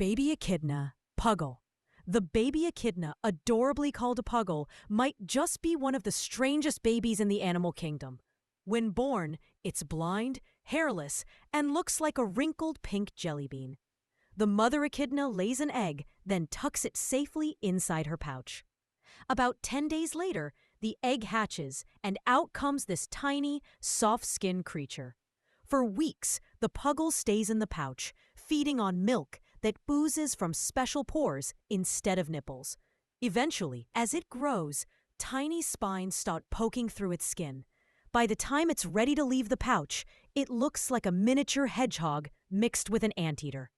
Baby echidna, puggle. The baby echidna, adorably called a puggle, might just be one of the strangest babies in the animal kingdom. When born, it's blind, hairless, and looks like a wrinkled pink jelly bean. The mother echidna lays an egg, then tucks it safely inside her pouch. About 10 days later, the egg hatches, and out comes this tiny, soft-skinned creature. For weeks, the puggle stays in the pouch, feeding on milk that oozes from special pores instead of nipples. Eventually, as it grows, tiny spines start poking through its skin. By the time it's ready to leave the pouch, it looks like a miniature hedgehog mixed with an anteater.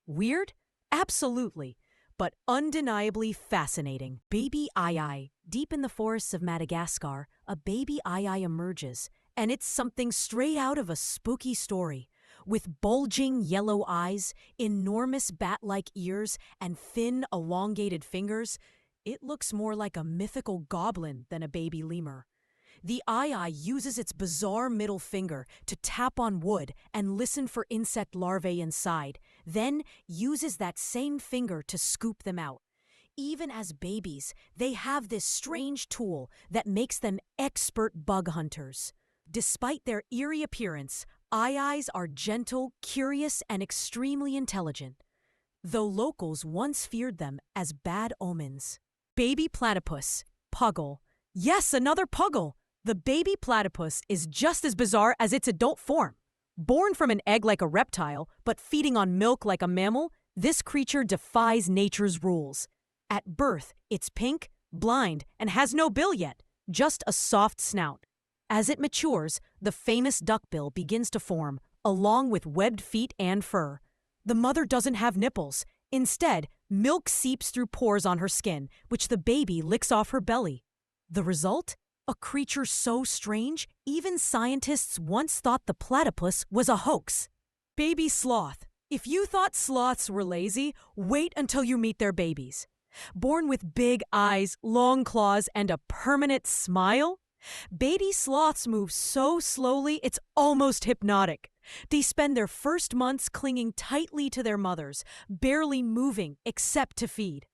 Weird? Absolutely, but undeniably fascinating. Baby aye-aye. Deep in the forests of Madagascar, a baby aye-aye emerges, and it's something straight out of a spooky story. With bulging yellow eyes, enormous bat-like ears, and thin, elongated fingers, it looks more like a mythical goblin than a baby lemur. The aye-aye uses its bizarre middle finger to tap on wood and listen for insect larvae inside, then uses that same finger to scoop them out. Even as babies, they have this strange tool that makes them expert bug hunters. Despite their eerie appearance, aye-ayes are gentle, curious, and extremely intelligent, though locals once feared them as bad omens. Baby platypus, puggle. Yes, another puggle! The baby platypus is just as bizarre as its adult form. Born from an egg like a reptile, but feeding on milk like a mammal, this creature defies nature's rules. At birth, it's pink, blind, and has no bill yet, just a soft snout. As it matures, the famous duckbill begins to form, along with webbed feet and fur. The mother doesn't have nipples. Instead, milk seeps through pores on her skin, which the baby licks off her belly. The result? A creature so strange, even scientists once thought the platypus was a hoax. Baby sloth. If you thought sloths were lazy, wait until you meet their babies. Born with big eyes, long claws, and a permanent smile, baby sloths move so slowly it's almost hypnotic. They spend their first months clinging tightly to their mothers, barely moving except to feed.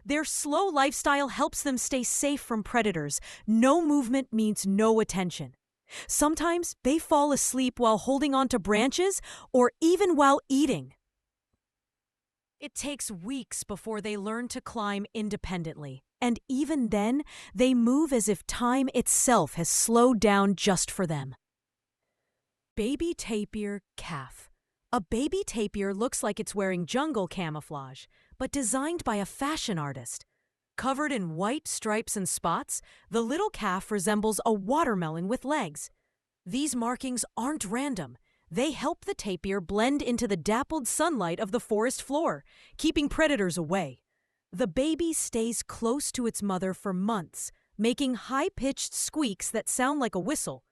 Their slow lifestyle helps them stay safe from predators. No movement means no attention. Sometimes they fall asleep while holding onto branches or even while eating. It takes weeks before they learn to climb independently, and even then, they move as if time itself has slowed down just for them. Baby tapir calf. A baby tapir looks like it's wearing jungle camouflage, but designed by a fashion artist. Covered in white stripes and spots, the little calf resembles a watermelon with legs. These markings aren't random. They help the tapir blend into the dappled sunlight of the forest floor, keeping predators away. The baby stays close to its mother for months, making high-pitched squeaks that sound like a whistle.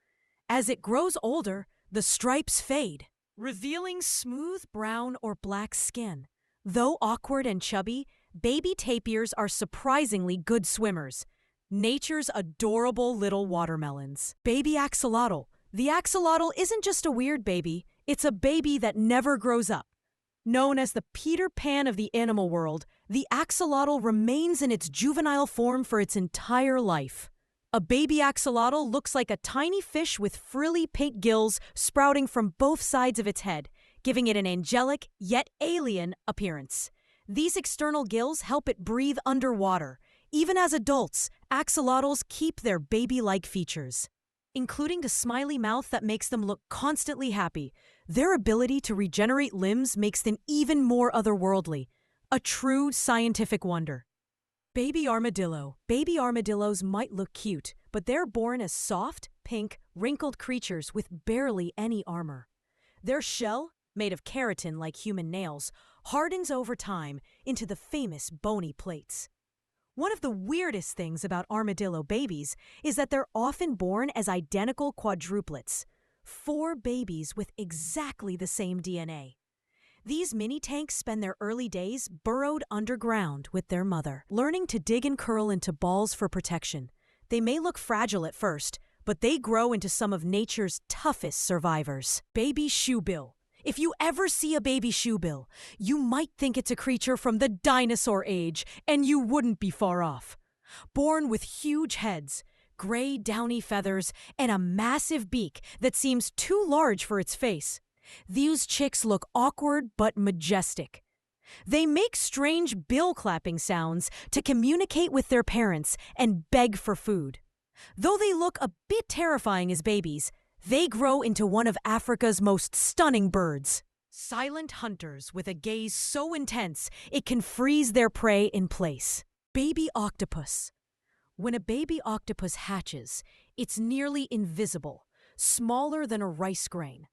As it grows older, the stripes fade, revealing smooth brown or black skin. Though awkward and chubby, baby tapirs are surprisingly good swimmers. Nature's adorable little watermelons. Baby axolotl. The axolotl isn't just a weird baby, it's a baby that never grows up. Known as the Peter Pan of the animal world, the axolotl remains in its juvenile form for its entire life. A baby axolotl looks like a tiny fish with frilly pink gills sprouting from both sides of its head, giving it an angelic, yet alien, appearance. These external gills help it breathe underwater. Even as adults, axolotls keep their baby-like features, including the smiley mouth that makes them look constantly happy. Their ability to regenerate limbs makes them even more otherworldly. A true scientific wonder. Baby armadillo. Baby armadillos might look cute, but they're born as soft, pink, wrinkled creatures with barely any armor. Their shell, made of keratin like human nails, hardens over time into the famous bony plates. One of the weirdest things about armadillo babies is that they're often born as identical quadruplets, 4 babies with exactly the same DNA. These mini-tanks spend their early days burrowed underground with their mother, learning to dig and curl into balls for protection. They may look fragile at first, but they grow into some of nature's toughest survivors. Baby shoebill. If you ever see a baby shoebill, you might think it's a creature from the dinosaur age, and you wouldn't be far off. Born with huge heads, gray downy feathers, and a massive beak that seems too large for its face, these chicks look awkward but majestic. They make strange bill-clapping sounds to communicate with their parents and beg for food. Though they look a bit terrifying as babies, they grow into one of Africa's most stunning birds. Silent hunters with a gaze so intense it can freeze their prey in place. Baby octopus. When a baby octopus hatches, it's nearly invisible, smaller than a rice grain.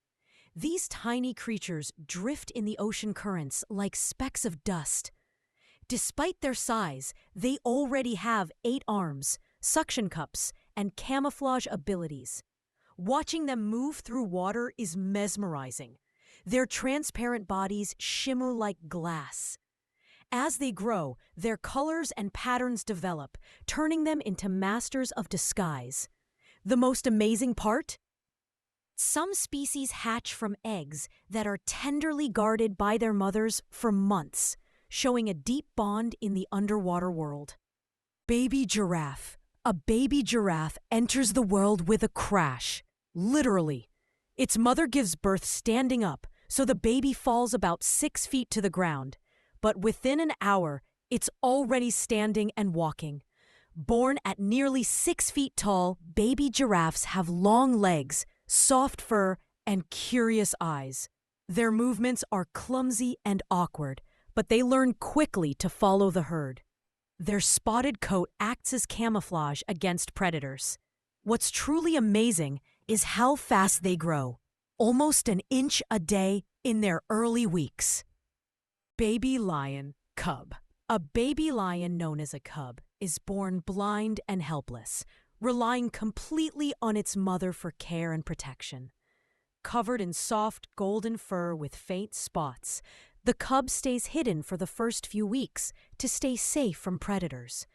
These tiny creatures drift in the ocean currents like specks of dust. Despite their size, they already have 8 arms, suction cups, and camouflage abilities. Watching them move through water is mesmerizing. Their transparent bodies shimmer like glass. As they grow, their colors and patterns develop, turning them into masters of disguise. The most amazing part? Some species hatch from eggs that are tenderly guarded by their mothers for months, showing a deep bond in the underwater world. Baby giraffe. A baby giraffe enters the world with a crash. Literally. Its mother gives birth standing up, so the baby falls about 6 feet to the ground. But within an hour, it's already standing and walking. Born at nearly 6 feet tall, baby giraffes have long legs, soft fur, and curious eyes. Their movements are clumsy and awkward, but they learn quickly to follow the herd. Their spotted coat acts as camouflage against predators. What's truly amazing is how fast they grow, almost an inch a day in their early weeks. Baby lion cub. A baby lion known as a cub is born blind and helpless, relying completely on its mother for care and protection. Covered in soft golden fur with faint spots, the cub stays hidden for the first few weeks to stay safe from predators.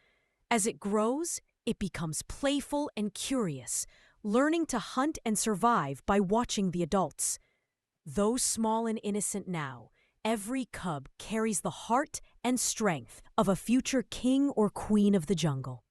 As it grows, it becomes playful and curious, learning to hunt and survive by watching the adults. Though small and innocent now, every cub carries the heart and strength of a future king or queen of the jungle.